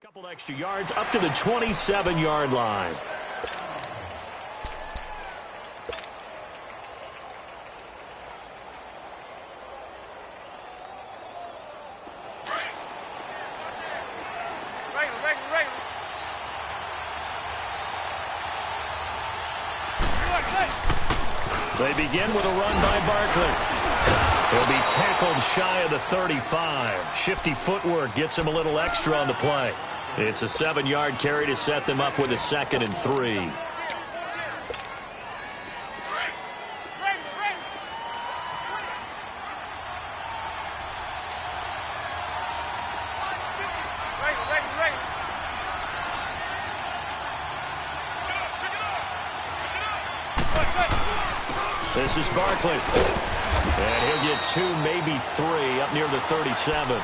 Couple extra yards up to the 27-yard line. They begin with a run by Barkley. He'll be tackled shy of the 35. Shifty footwork gets him a little extra on the play. It's a 7-yard carry to set them up with a 2nd and 3. This is Barkley. And he'll get 2, maybe 3 up near the 37.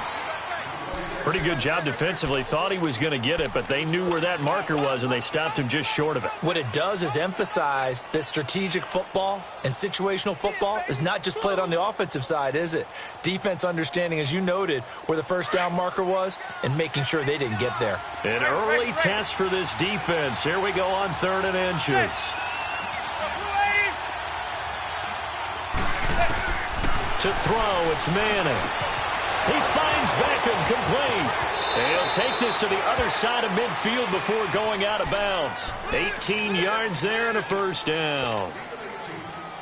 Pretty good job defensively. Thought he was going to get it, but they knew where that marker was, and they stopped him just short of it. What it does is emphasize that strategic football and situational football is not just played on the offensive side, is it? Defense understanding, as you noted, where the first down marker was and making sure they didn't get there. An early test for this defense. Here we go on 3rd and inches. To throw, it's Manning. He finds Beckham complete. And he'll take this to the other side of midfield before going out of bounds. 18 yards there and a first down.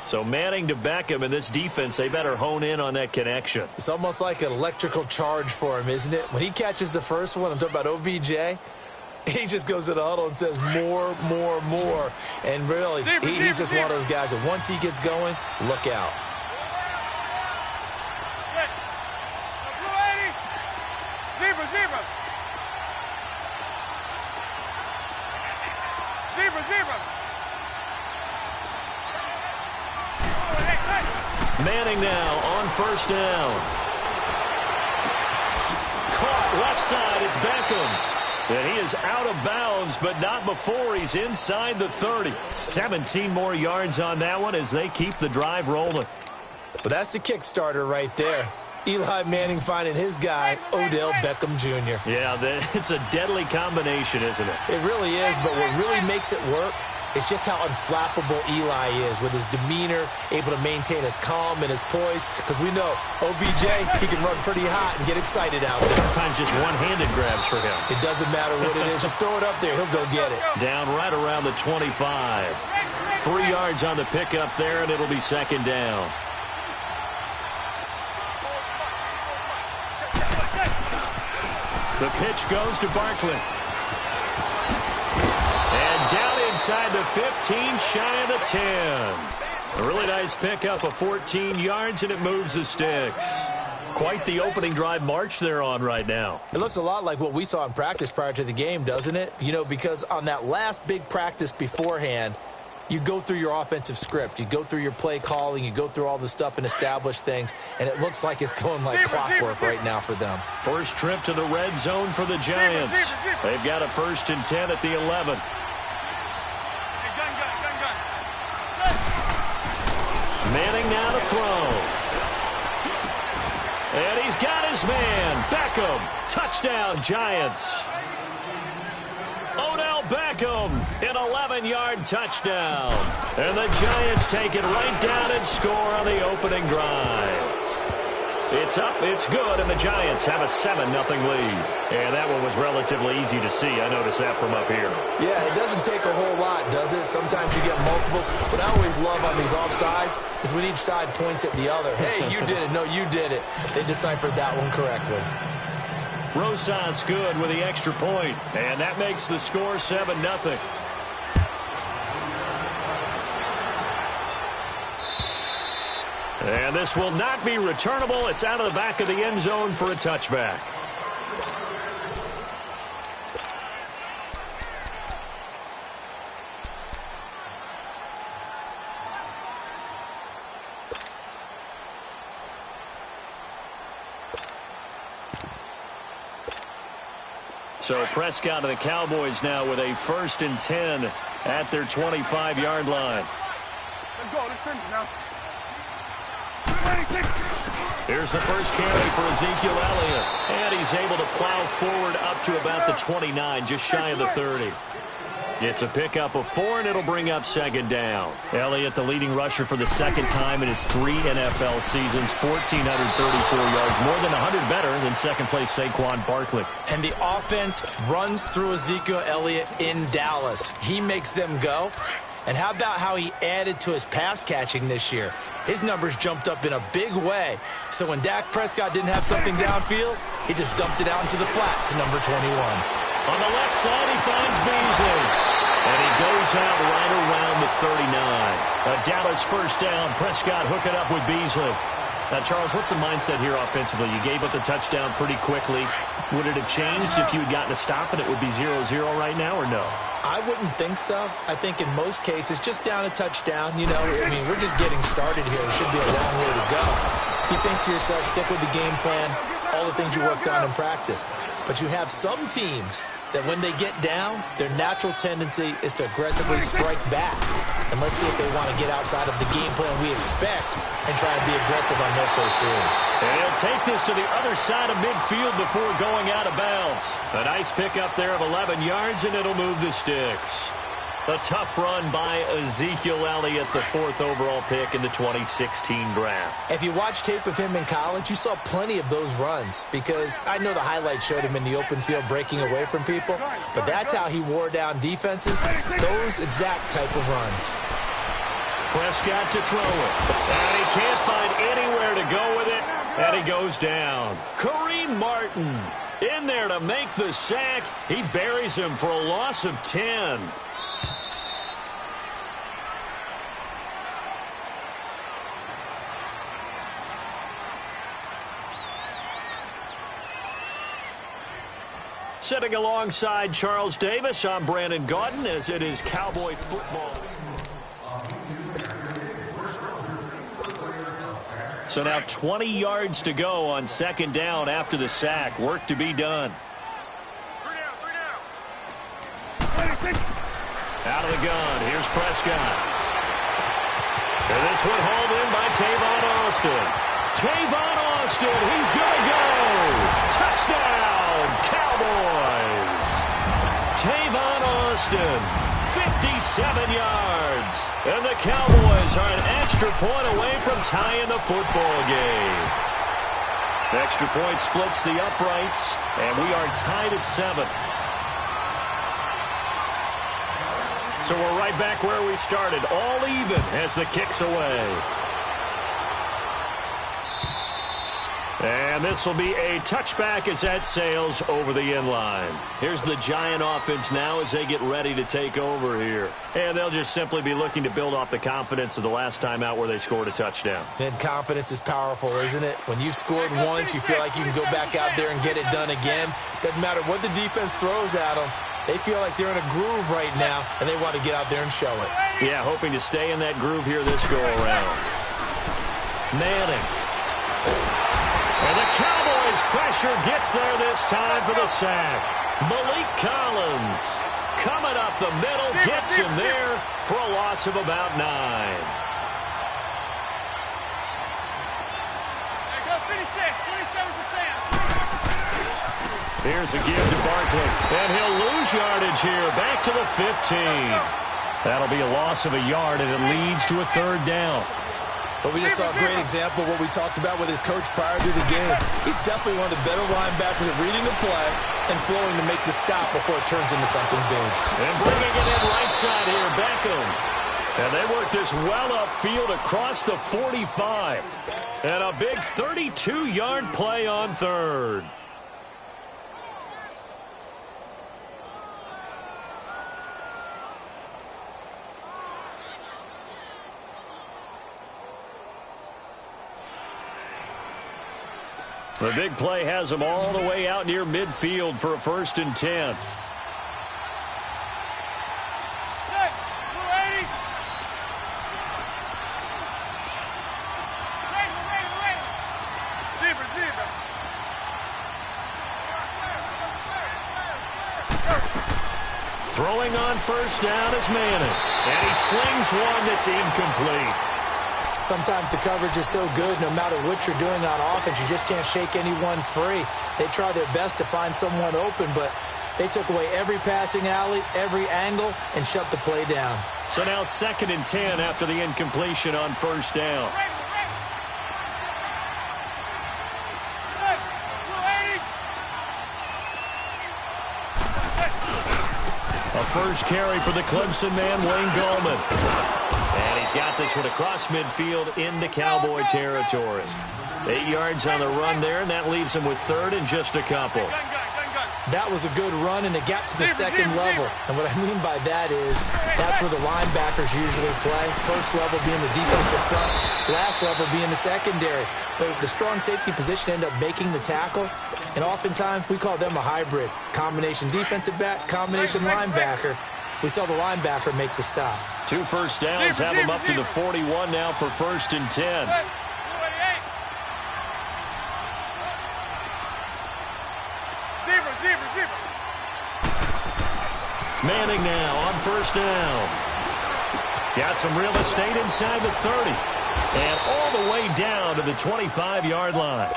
So Manning to Beckham, and this defense, they better hone in on that connection. It's almost like an electrical charge for him, isn't it? When he catches the first one, I'm talking about OBJ, he just goes to the huddle and says more, more, more. And really, he's just one of those guys that once he gets going, look out. Manning now on first down. Caught left side, it's Beckham. And he is out of bounds, but not before he's inside the 30. 17 more yards on that one as they keep the drive rolling. But that's the kickstarter right there. Eli Manning finding his guy, Odell Beckham Jr. Yeah, it's a deadly combination, isn't it? It really is, but what really makes it work is just how unflappable Eli is with his demeanor, able to maintain his calm and his poise. Because we know OBJ, he can run pretty hot and get excited out there. Sometimes just one-handed grabs for him. It doesn't matter what it is. Just throw it up there. He'll go get it. Down right around the 25. 3 yards on the pickup there, and it'll be 2nd down. The pitch goes to Barkley. And down inside the 15, shy of the 10. A really nice pickup of 14 yards, and it moves the sticks. Quite the opening drive march they're on right now. It looks a lot like what we saw in practice prior to the game, doesn't it? You know, because on that last big practice beforehand, you go through your offensive script. You go through your play calling. You go through all the stuff and establish things. And it looks like it's going like clockwork right now for them. First trip to the red zone for the Giants. They've got a 1st and 10 at the 11. Manning now to throw. And he's got his man. Beckham. Touchdown, Giants. Odell Beckham, an 11-yard touchdown. And the Giants take it right down and score on the opening drive. It's up, it's good, and the Giants have a 7-0 lead. And that one was relatively easy to see. I noticed that from up here. Yeah, it doesn't take a whole lot, does it? Sometimes you get multiples. What I always love on these offsides is when each side points at the other. Hey, you did it. No, you did it. They deciphered that one correctly. Rosas good with the extra point, and that makes the score 7-0. And this will not be returnable. It's out of the back of the end zone for a touchback. So Prescott and the Cowboys now with a 1st and 10 at their 25-yard line. Let's go. Let's finish now. Here's the first carry for Ezekiel Elliott. And he's able to plow forward up to about the 29, just shy of the 30. It's a pickup of 4, and it'll bring up second down. Elliott, the leading rusher for the second time in his 3 NFL seasons, 1,434 yards, more than 100 better than second-place Saquon Barkley. And the offense runs through Ezekiel Elliott in Dallas. He makes them go. And how about how he added to his pass catching this year? His numbers jumped up in a big way. So when Dak Prescott didn't have something downfield, he just dumped it out into the flat to number 21. On the left side, he finds Beasley. And he goes out right around the 39. A Dallas first down. Prescott hook it up with Beasley. Now, Charles, what's the mindset here offensively? You gave up the touchdown pretty quickly. Would it have changed if you had gotten a stop and it would be 0-0 right now, or no? I wouldn't think so. I think in most cases, just down a touchdown, you know, I mean, we're just getting started here. It should be a long way to go. You think to yourself, stick with the game plan, all the things you worked on in practice. But you have some teams that when they get down, their natural tendency is to aggressively strike back. And let's see if they want to get outside of the game plan we expect and try and be aggressive on their first series. And he'll take this to the other side of midfield before going out of bounds. A nice pickup there of 11 yards, and it'll move the sticks. A tough run by Ezekiel Elliott, the 4th overall pick in the 2016 draft. If you watch tape of him in college, you saw plenty of those runs because I know the highlights showed him in the open field breaking away from people, but that's how he wore down defenses, those exact type of runs. Prescott to throw it, and he can't find anywhere to go with it, and he goes down. Kareem Martin in there to make the sack. He buries him for a loss of 10. Sitting alongside Charles Davis, I'm Brandon Gaudin, as it is Cowboy football. So now 20 yards to go on second down after the sack. Work to be done. Out of the gun, here's Prescott. And this one hauled in by Tavon Austin. Tavon Austin, he's going to go. Touchdown, Cowboys. Tavon Austin, 57 yards. And the Cowboys are an extra point away from tying the football game. The extra point splits the uprights, and we are tied at 7. So we're right back where we started, all even as the kick's away. And this will be a touchback as that sails over the end line. Here's the Giant offense now as they get ready to take over here. And they'll just simply be looking to build off the confidence of the last time out where they scored a touchdown. And confidence is powerful, isn't it? When you've scored once, you feel like you can go back out there and get it done again. Doesn't matter what the defense throws at them. They feel like they're in a groove right now, and they want to get out there and show it. Yeah, hoping to stay in that groove here this go-around. Manning. And the Cowboys' pressure gets there this time for the sack. Malik Collins coming up the middle, gets him there for a loss of about 9. Here's a give to Barkley, and he'll lose yardage here, back to the 15. That'll be a loss of a yard, and it leads to a 3rd down. But we just saw a great example of what we talked about with his coach prior to the game. He's definitely one of the better linebackers at reading the play and flowing to make the stop before it turns into something big. And bringing it in right side here, Beckham. And they work this well upfield across the 45. And a big 32-yard play on 3rd. The big play has them all the way out near midfield for a 1st and 10. Throwing on 1st down is Manning. And he slings one that's incomplete. Sometimes the coverage is so good, no matter what you're doing on offense, you just can't shake anyone free. They try their best to find someone open, but they took away every passing alley, every angle, and shut the play down. So now 2nd and 10 after the incompletion on first down. A first carry for the Clemson man, Wayne Gallman. And he's got this one across midfield into Cowboy territory. 8 yards on the run there, and that leaves him with 3rd and just a couple. That was a good run, and it got to the second level. And what I mean by that is that's where the linebackers usually play. First level being the defensive front, last level being the secondary. But the strong safety position ended up making the tackle. And oftentimes we call them a hybrid. Combination defensive back, combination linebacker. We saw the linebacker make the stop. 2 first downs have him up to the 41 now for 1st and 10. Manning now on first down. Got some real estate inside the 30. And all the way down to the 25-yard line.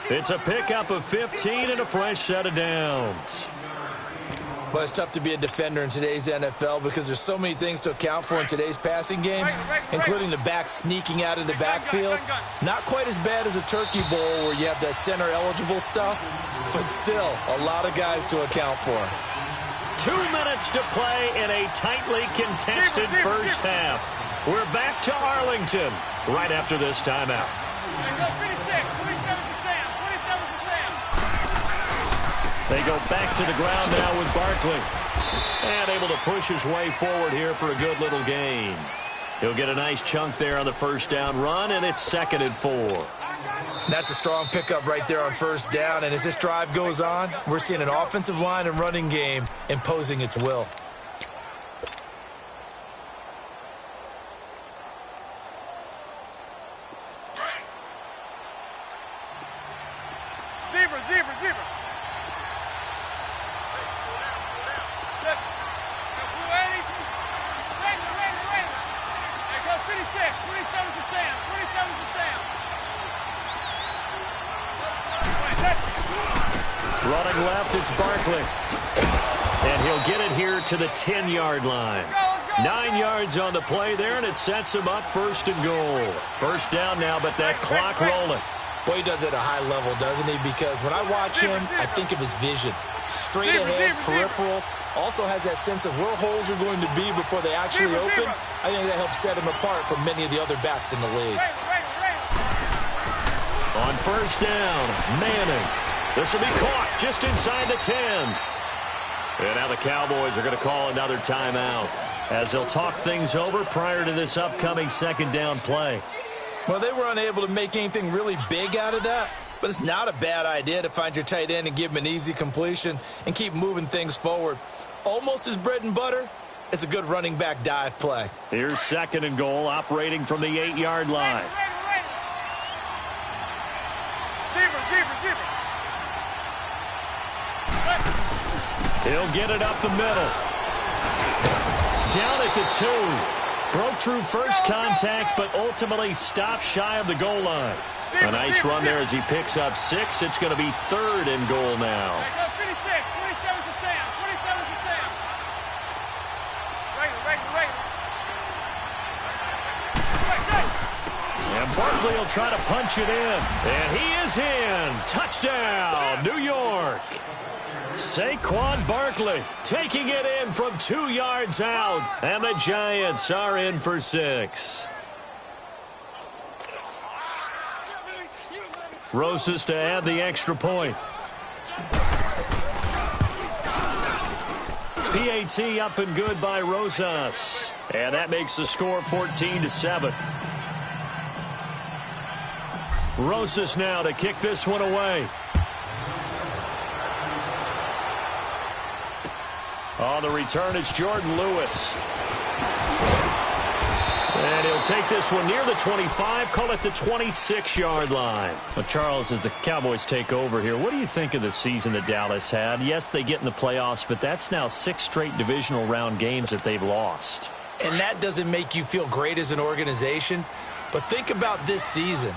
It's a pickup of 15 and a fresh set of downs. Well, it's tough to be a defender in today's NFL because there's so many things to account for in today's passing game, including the back sneaking out of the backfield. Not quite as bad as a turkey bowl where you have that center-eligible stuff, but still a lot of guys to account for. 2 minutes to play in a tightly contested first half. We're back to Arlington right after this timeout. They go back to the ground now with Barkley. And able to push his way forward here for a good little gain. He'll get a nice chunk there on the first down run, and it's 2nd and 4. That's a strong pickup right there on first down. And as this drive goes on, we're seeing an offensive line and running game imposing its will. Zebra. Running left, it's Barkley. And he'll get it here to the 10-yard line. 9 yards on the play there, and it sets him up 1st and goal. First down now, but that clock rolling. Boy, he does it at a high level, doesn't he? Because when I watch him, I think of his vision. Straight ahead, peripheral. Also has that sense of where holes are going to be before they actually open. I think that helps set him apart from many of the other backs in the league. On first down, Manning. This will be caught just inside the 10. And now the Cowboys are going to call another timeout as they'll talk things over prior to this upcoming 2nd down play. Well, they were unable to make anything really big out of that, but it's not a bad idea to find your tight end and give him an easy completion and keep moving things forward. Almost as bread and butter as a good running back dive play. Here's 2nd and goal, operating from the 8-yard line. He'll get it up the middle. Down at the 2. Broke through first contact, but ultimately stopped shy of the goal line. A nice run there as he picks up 6. It's going to be 3rd and goal now. And Barkley will try to punch it in. And he is in. Touchdown, New York. Saquon Barkley taking it in from 2 yards out. And the Giants are in for 6. Rosas to add the extra point. PAT up and good by Rosas. And that makes the score 14-7. Rosas now to kick this one away. On the return, it's Jordan Lewis. And he'll take this one near the 25, call it the 26-yard line. Well, Charles, as the Cowboys take over here, what do you think of the season that Dallas had? Yes, they get in the playoffs, but that's now 6 straight divisional round games that they've lost. And that doesn't make you feel great as an organization. But think about this season.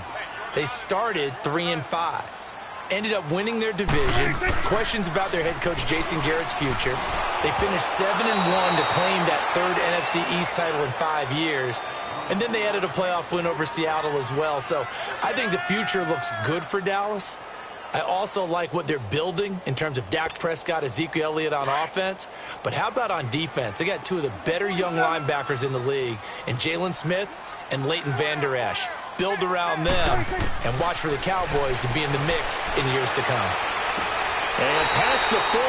They started 3-5. Ended up winning their division. Questions about their head coach Jason Garrett's future. They finished 7-1 to claim that third NFC East title in 5 years. And then they added a playoff win over Seattle as well. So I think the future looks good for Dallas. I also like what they're building in terms of Dak Prescott, Ezekiel Elliott on offense. But how about on defense? They got two of the better young linebackers in the league, and Jalen Smith and Leighton Vander Esch. Build around them and watch for the Cowboys to be in the mix in years to come. And past the 40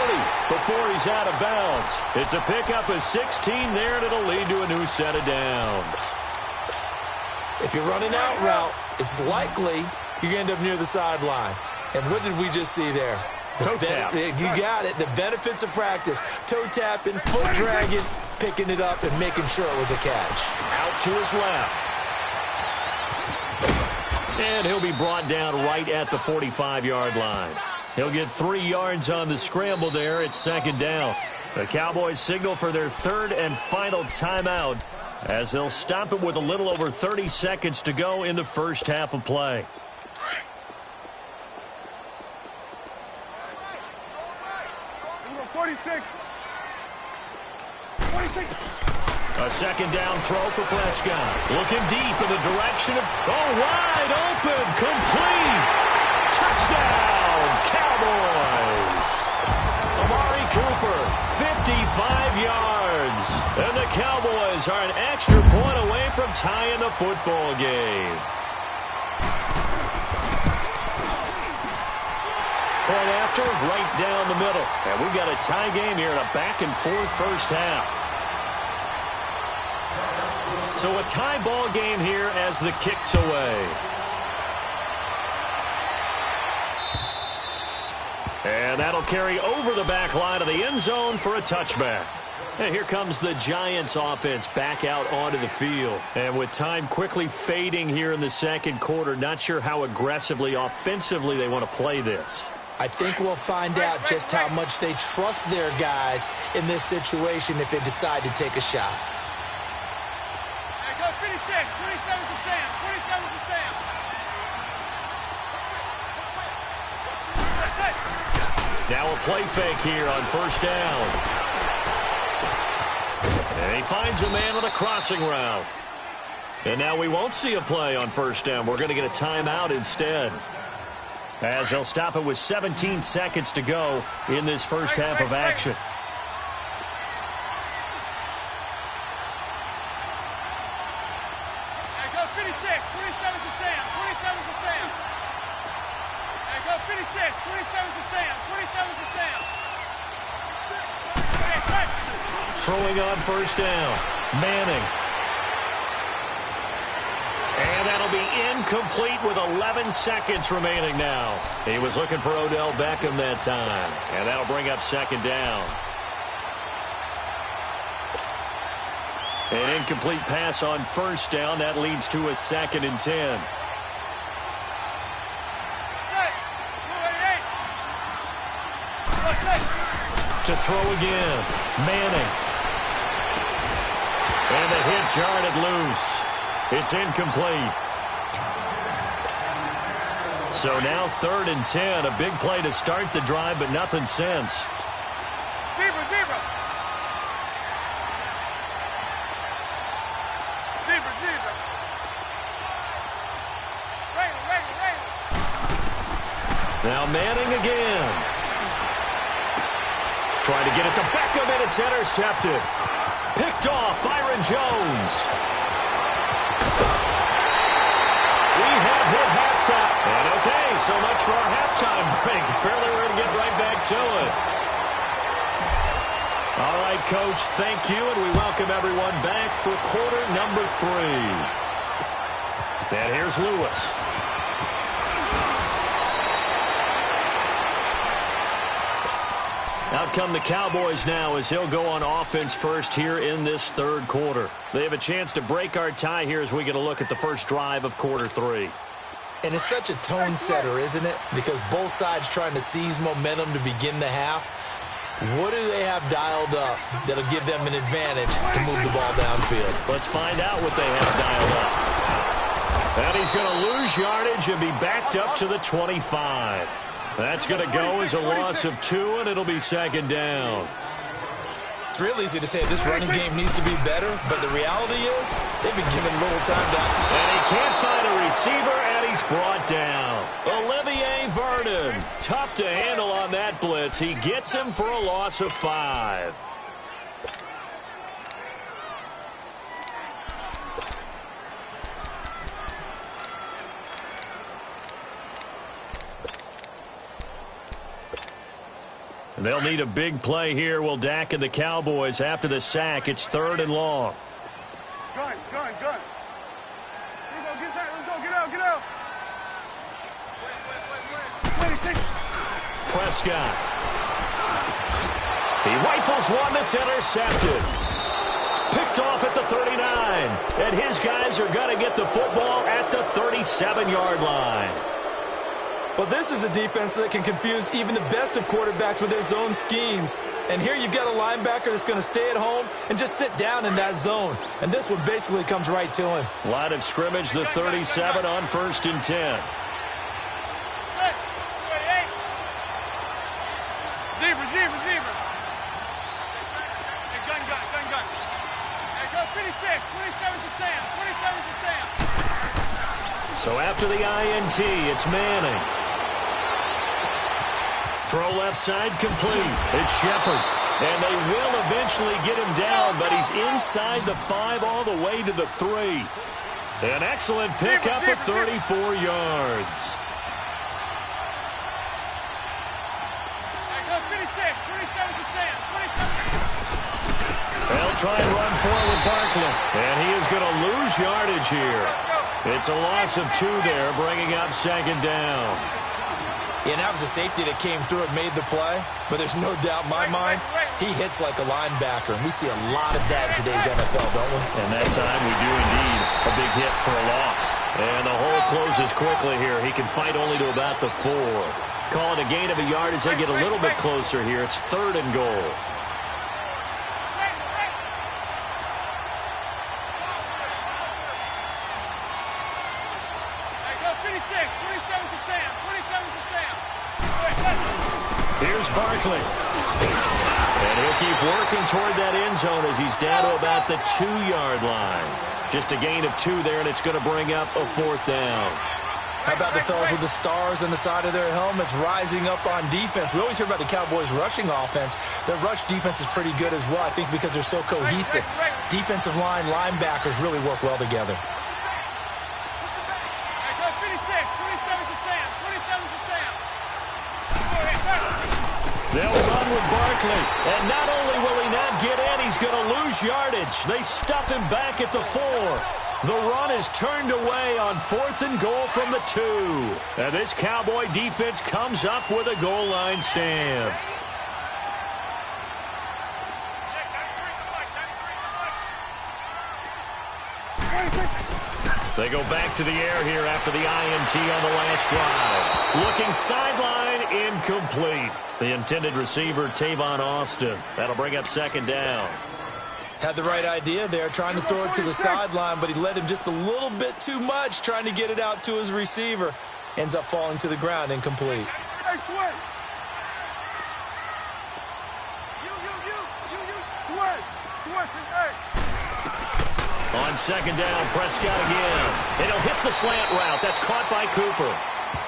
before he's out of bounds. It's a pickup of 16 there, and it'll lead to a new set of downs. If you're running out route, it's likely you're going to end up near the sideline. And what did we just see there? Toe tap. You got it. The benefits of practice. Toe tapping, foot dragging, picking it up, and making sure it was a catch. Out to his left. And he'll be brought down right at the 45-yard line. He'll get 3 yards on the scramble there. It's second down. The Cowboys signal for their third and final timeout as they'll stop it with a little over 30 seconds to go in the first half of play. A second down throw for Prescott. Looking deep in the direction of... wide open. Complete. Touchdown, Cowboys. Amari Cooper, 55 yards. And the Cowboys are an extra point away from tying the football game. Point after, right down the middle. And we've got a tie game here in a back-and-forth first half. So a tie ball game here as the kick's away. And that'll carry over the back line of the end zone for a touchback. And here comes the Giants offense back out onto the field. And with time quickly fading here in the second quarter, not sure how aggressively, offensively they want to play this. I think we'll find out just how much they trust their guys in this situation if they decide to take a shot. Go 56, 27 to Sam, 27 to Sam. Now a play fake here on first down. And he finds a man with a crossing route. And now we won't see a play on first down. We're going to get a timeout instead, as they'll stop it with 17 seconds to go in this first half of action. Go 56, 27 to Sam, 27 to Sam. Go 56, 27 to Sam, 27 to Sam. Throwing on first down, Manning. And that'll be incomplete with 11 seconds remaining now. He was looking for Odell Beckham that time. And that'll bring up second down. An incomplete pass on first down. That leads to a 2nd and 10. To throw again, Manning. And the hit jarred it loose. It's incomplete. So now 3rd and 10. A big play to start the drive, but nothing since. Zebra. Now Manning again. Trying to get it to Beckham, and it's intercepted. Picked off Byron Jones. We have hit halftime. And okay, so much for our halftime break. Apparently we're going to get right back to it. All right, Coach, thank you, and we welcome everyone back for quarter number 3. And here's Lewis. Out come the Cowboys now as they'll go on offense first here in this third quarter. They have a chance to break our tie here as we get a look at the first drive of quarter 3. And it's such a tone setter, isn't it? Because both sides trying to seize momentum to begin the half. What do they have dialed up that'll give them an advantage to move the ball downfield? Let's find out what they have dialed up. And he's going to lose yardage and be backed up to the 25. That's going to go as a loss of 2, and it'll be second down. It's real easy to say this running game needs to be better, but the reality is they've been given little time to... And he can't find a receiver, and he's brought down. Olivier Vernon, tough to handle on that blitz. He gets him for a loss of 5. And they'll need a big play here. Will Dak and the Cowboys after the sack. It's 3rd and long. Gun. Let's go, get out. Wait. Prescott. He rifles one that's intercepted. Picked off at the 39. And his guys are going to get the football at the 37-yard line. Well, this is a defense that can confuse even the best of quarterbacks with their zone schemes. And here you've got a linebacker that's going to stay at home and just sit down in that zone. And this one basically comes right to him. Line of scrimmage, the 37 on 1st and 10. Zebra. Hey, gun. Hey, go 26. 27 to Sam. So after the INT, it's Manning. Throw left side complete. It's Shepard. And they will eventually get him down, but he's inside the 5 all the way to the 3. An excellent pickup of 34 yards. Hey, go 26. 27 to Sam. They'll try and run forward Barkley. And he is going to lose yardage here. It's a loss of 2 there, bringing up second down. Yeah, and that was a safety that came through and made the play. But there's no doubt in my mind, he hits like a linebacker. And we see a lot of that in today's NFL, don't we? And that time we do indeed a big hit for a loss. And the hole closes quickly here. He can fight only to about the 4. Call it a gain of a yard as they get a little bit closer here. It's 3rd and goal. Here's Barkley. And he'll keep working toward that end zone as he's down to about the 2-yard line. Just a gain of 2 there, and it's going to bring up a 4th down. How about the fellas with the stars on the side of their helmets rising up on defense? We always hear about the Cowboys' rushing offense. Their rush defense is pretty good as well, I think, because they're so cohesive. Defensive line, linebackers really work well together. They'll run with Barkley. And not only will he not get in, he's going to lose yardage. They stuff him back at the 4. The run is turned away on 4th and goal from the 2. And this Cowboy defense comes up with a goal line stand. They go back to the air here after the INT on the last drive. Looking sideline, incomplete. The intended receiver, Tavon Austin. That'll bring up second down. Had the right idea there, trying to throw it to the sideline, but he led him just a little bit too much, trying to get it out to his receiver. Ends up falling to the ground, incomplete. On second down, Prescott again. And he'll hit the slant route. That's caught by Cooper.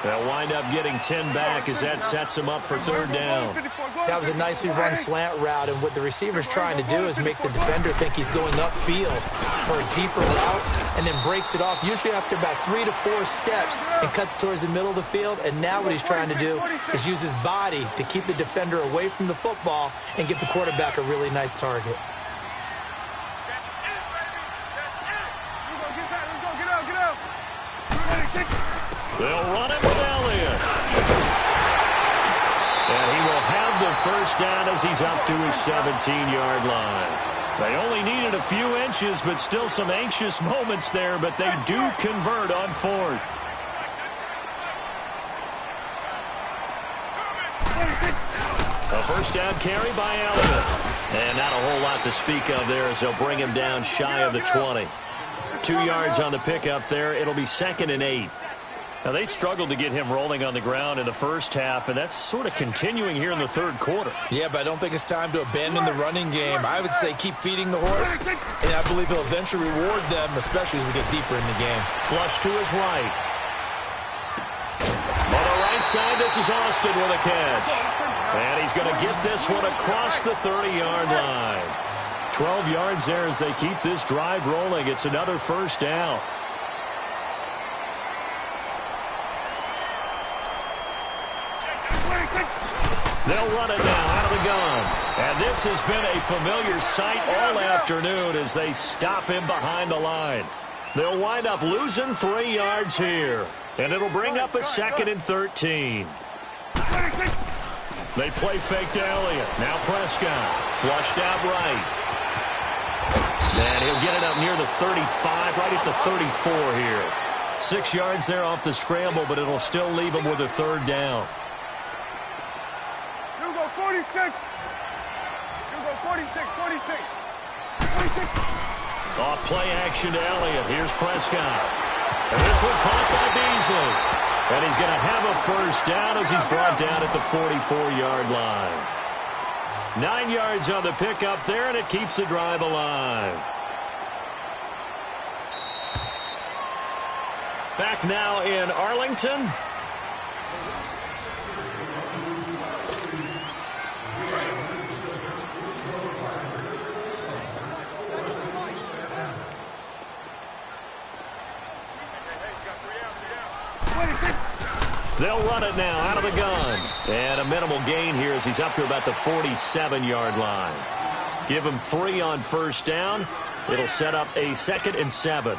They'll wind up getting 10 back as that sets him up for 3rd down. That was a nicely run slant route, and what the receiver's trying to do is make the defender think he's going upfield for a deeper route and then breaks it off, usually after about 3 to 4 steps, and cuts towards the middle of the field. And now what he's trying to do is use his body to keep the defender away from the football and give the quarterback a really nice target. They'll run it with Elliott. And he will have the first down as he's up to his 17-yard line. They only needed a few inches, but still some anxious moments there, but they do convert on 4th. A first down carry by Elliott. And not a whole lot to speak of there as they'll bring him down shy of the 20. 2 yards on the pickup there. It'll be 2nd and 8. Now, they struggled to get him rolling on the ground in the first half, and that's sort of continuing here in the third quarter. Yeah, but I don't think it's time to abandon the running game. I would say keep feeding the horse, and I believe he'll eventually reward them, especially as we get deeper in the game. Flush to his right. On the right side, this is Austin with a catch. And he's going to get this one across the 30-yard line. 12 yards there as they keep this drive rolling. It's another first down. They'll run it now out of the gun. And this has been a familiar sight all afternoon as they stop him behind the line. They'll wind up losing 3 yards here. And it'll bring up a 2nd and 13. They play fake to Elliott. Now Prescott. Flushed out right. And he'll get it up near the 35, right at the 34 here. 6 yards there off the scramble, but it'll still leave him with a 3rd down. 46. You go 46, 46. 46. Off play action to Elliott. Here's Prescott. And this one caught by Beasley. And he's going to have a first down as he's brought down at the 44-yard line. 9 yards on the pickup there, and it keeps the drive alive. Back now in Arlington. They'll run it now out of the gun. And a minimal gain here as he's up to about the 47-yard line. Give him 3 on first down. It'll set up a 2nd and 7.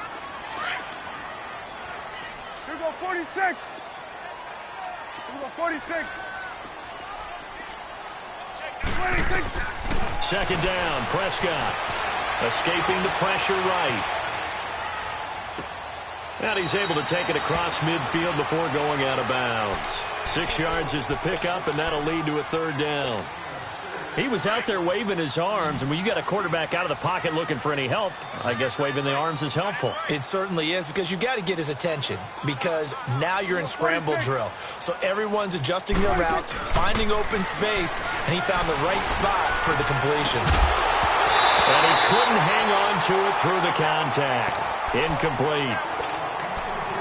You go 46. You go 46. 26. 2nd down, Prescott. Escaping the pressure right. And he's able to take it across midfield before going out of bounds. 6 yards is the pickup, and that'll lead to a 3rd down. He was out there waving his arms, and when you got a quarterback out of the pocket looking for any help, I guess waving the arms is helpful. It certainly is, because you got to get his attention, because now you're in scramble drill. So everyone's adjusting their routes, finding open space, and he found the right spot for the completion. And he couldn't hang on to it through the contact. Incomplete.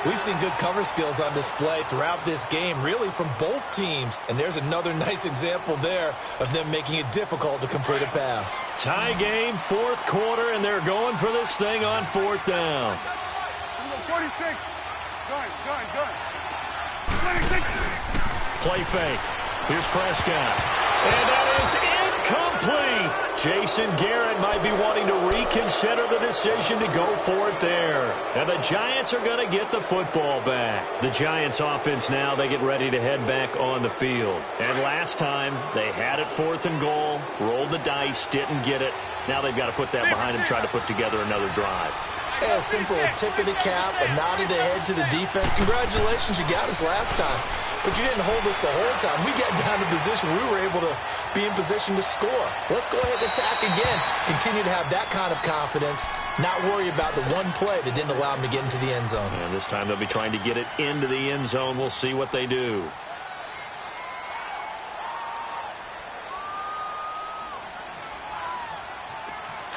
We've seen good cover skills on display throughout this game, really from both teams. And there's another nice example there of them making it difficult to complete a pass. Tie game, 4th quarter, and they're going for this thing on 4th down. 46. Gun. 26. Play fake. Here's Prescott. And that is incomplete. Jason Garrett might be wanting to reconsider the decision to go for it there. And the Giants are going to get the football back. The Giants offense now, they get ready to head back on the field. And last time, they had it 4th and goal, rolled the dice, didn't get it. Now they've got to put that behind them, try to put together another drive. A simple tip of the cap, a nod of the head to the defense. Congratulations, you got us last time. But you didn't hold us the whole time. We got down to position. We were able to be in position to score. Let's go ahead and attack again. Continue to have that kind of confidence. Not worry about the one play that didn't allow them to get into the end zone. And this time they'll be trying to get it into the end zone. We'll see what they do.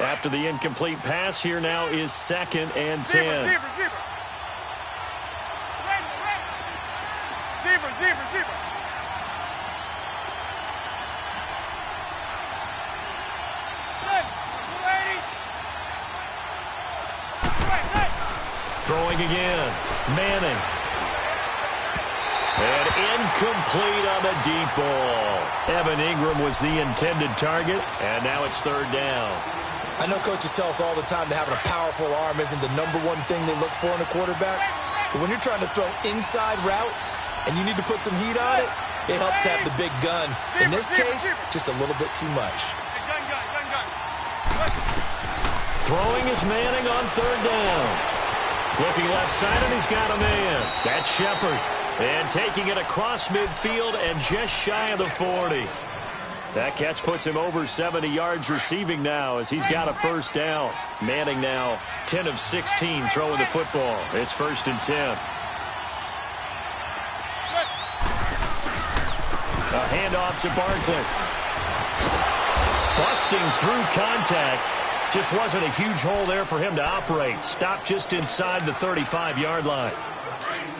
After the incomplete pass, here now is 2nd and 10. Zebra. Throwing again. Manning. And incomplete on the deep ball. Evan Ingram was the intended target, and now it's 3rd down. I know coaches tell us all the time that having a powerful arm isn't the #1 thing they look for in a quarterback. But when you're trying to throw inside routes and you need to put some heat on it, it helps have the big gun. In this case, just a little bit too much. Gun. Throwing is Manning on 3rd down. Looking left side, and he's got a man. That's Shepard. And taking it across midfield and just shy of the 40. That catch puts him over 70 yards receiving now as he's got a first down. Manning now 10 of 16 throwing the football. It's 1st and 10. A handoff to Barkley. Busting through contact. Just wasn't a huge hole there for him to operate. Stopped just inside the 35-yard line.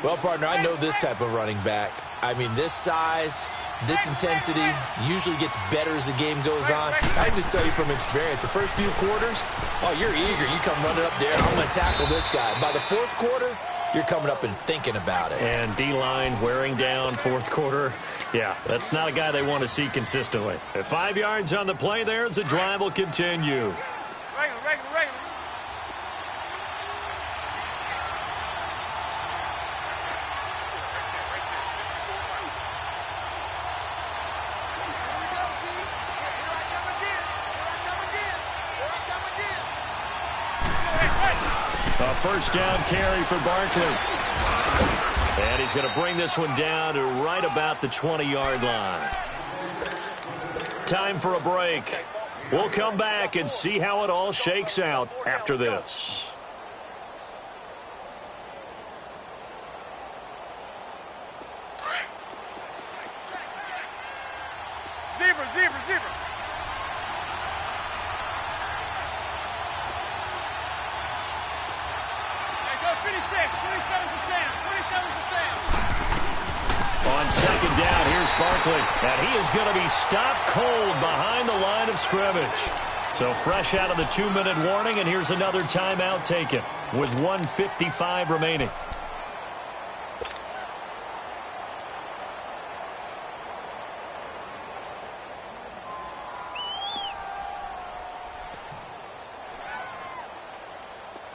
Well, partner, I know this type of running back. I mean, this size, this intensity usually gets better as the game goes on. I just tell you from experience, the first few quarters, oh, you're eager. You come running up there, I'm going to tackle this guy. By the 4th quarter, you're coming up and thinking about it. And D-line wearing down 4th quarter. Yeah, that's not a guy they want to see consistently. At 5 yards on the play there, the drive will continue. Regular. A first down carry for Barkley. And he's going to bring this one down to right about the 20-yard line. Time for a break. We'll come back and see how it all shakes out after this. Zebra. Go 56, 27 to Sam, 27 to Sam. On 2nd down, here's Barkley. And he is going to be stopped cold behind the line of scrimmage. So fresh out of the 2-minute warning, and here's another timeout taken with 1:55 remaining.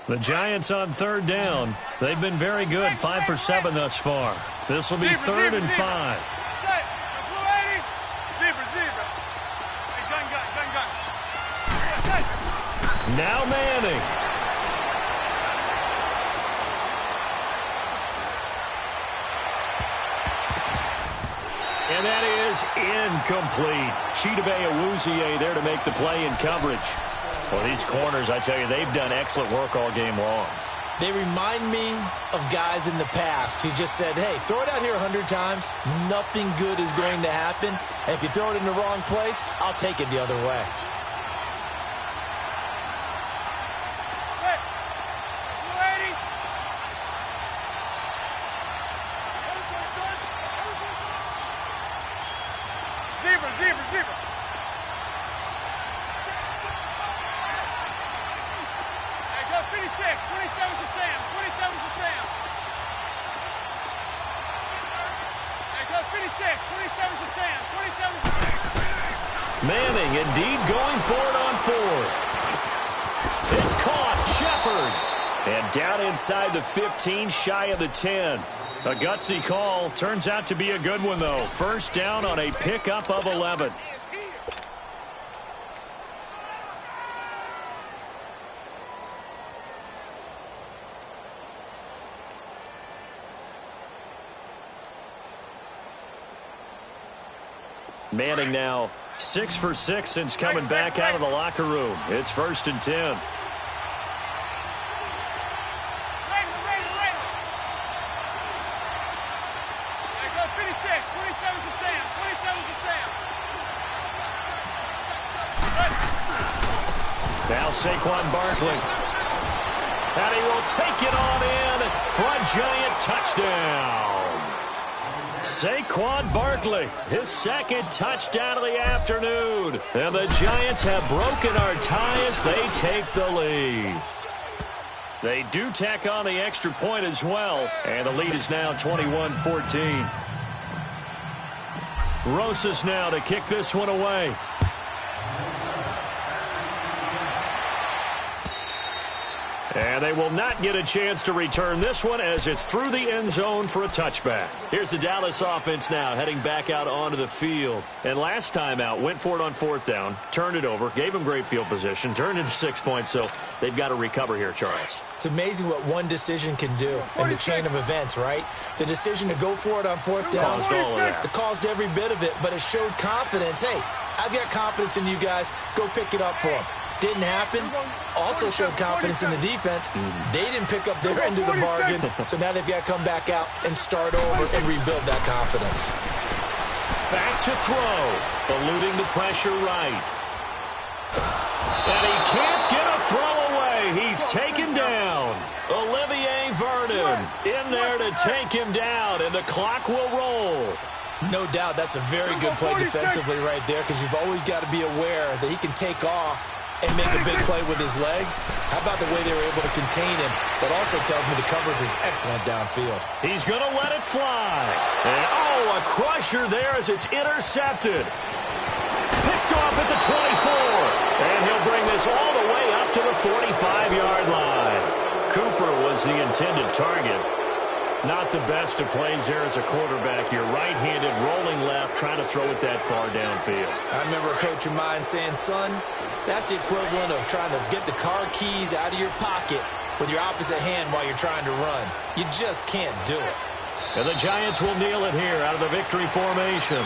The Giants on 3rd down. They've been very good, 5 for 7 thus far. This will be 3rd and 5. Zebra. Hey, gun. Now Manning. And that is incomplete. Chidobe Awuzie there to make the play in coverage. Well, these corners, I tell you, they've done excellent work all game long. They remind me of guys in the past who just said, hey, throw it out here 100 times. Nothing good is going to happen. And if you throw it in the wrong place, I'll take it the other way. Zebra. Go 56, 27 to Sam, 27 to Sam. Go 56, 27 to Sam, 27 to Sam. Manning indeed going for it on 4th. It's caught, Shepard. And down inside the 15, shy of the 10. A gutsy call. Turns out to be a good one, though. First down on a pickup of 11. Manning now 6 for 6 since coming back out of the locker room. It's 1st and 10. Go 56, 27 to Sam, 27 to Sam. Now Saquon Barkley. And he will take it on in for a Giant touchdown. Saquon Barkley, his 2nd touchdown of the afternoon. And the Giants have broken our tie as they take the lead. They do tack on the extra point as well. And the lead is now 21-14. Rosas now to kick this one away. And they will not get a chance to return this one as it's through the end zone for a touchback. Here's the Dallas offense now heading back out onto the field. And last time out, went for it on 4th down, turned it over, gave them great field position, turned into 6 points, so they've got to recover here, Charles. It's amazing what one decision can do in the chain of events, right? The decision to go for it on 4th down Caused all of that. It caused every bit of it, but it showed confidence. Hey, I've got confidence in you guys. Go pick it up for them. Didn't happen. Also showed confidence in the defense. They didn't pick up their end of the bargain, so now they've got to come back out and start over and rebuild that confidence. Back to throw, eluding the pressure right. And he can't get a throw away. He's taken down. Olivier Vernon in there to take him down, and the clock will roll. No doubt that's a very good play defensively right there, because you've always got to be aware that he can take off and make a big play with his legs. How about the way they were able to contain him? That also tells me the coverage was excellent downfield. He's going to let it fly. And, a crusher there as it's intercepted. Picked off at the 24. And he'll bring this all the way up to the 45-yard line. Cooper was the intended target. Not the best of plays there as a quarterback. You're right-handed, rolling left, trying to throw it that far downfield. I remember a coach of mine saying, son, that's the equivalent of trying to get the car keys out of your pocket with your opposite hand while you're trying to run. You just can't do it. And the Giants will kneel it here out of the victory formation.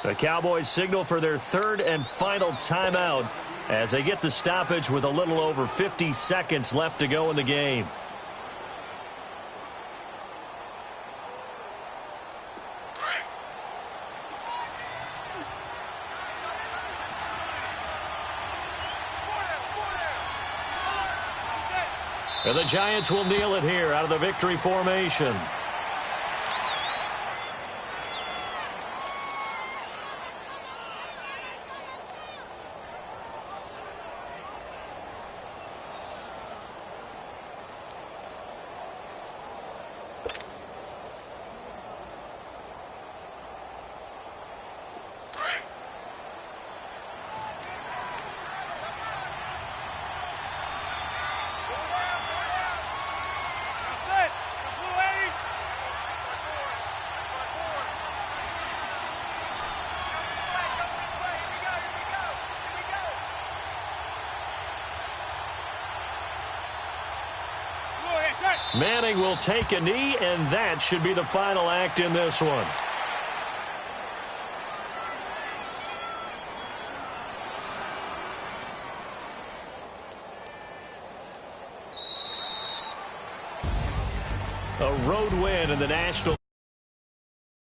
The Cowboys signal for their third and final timeout as they get the stoppage with a little over 50 seconds left to go in the game. And the Giants will kneel it here out of the victory formation. Manning will take a knee, and that should be the final act in this one. A road win in the National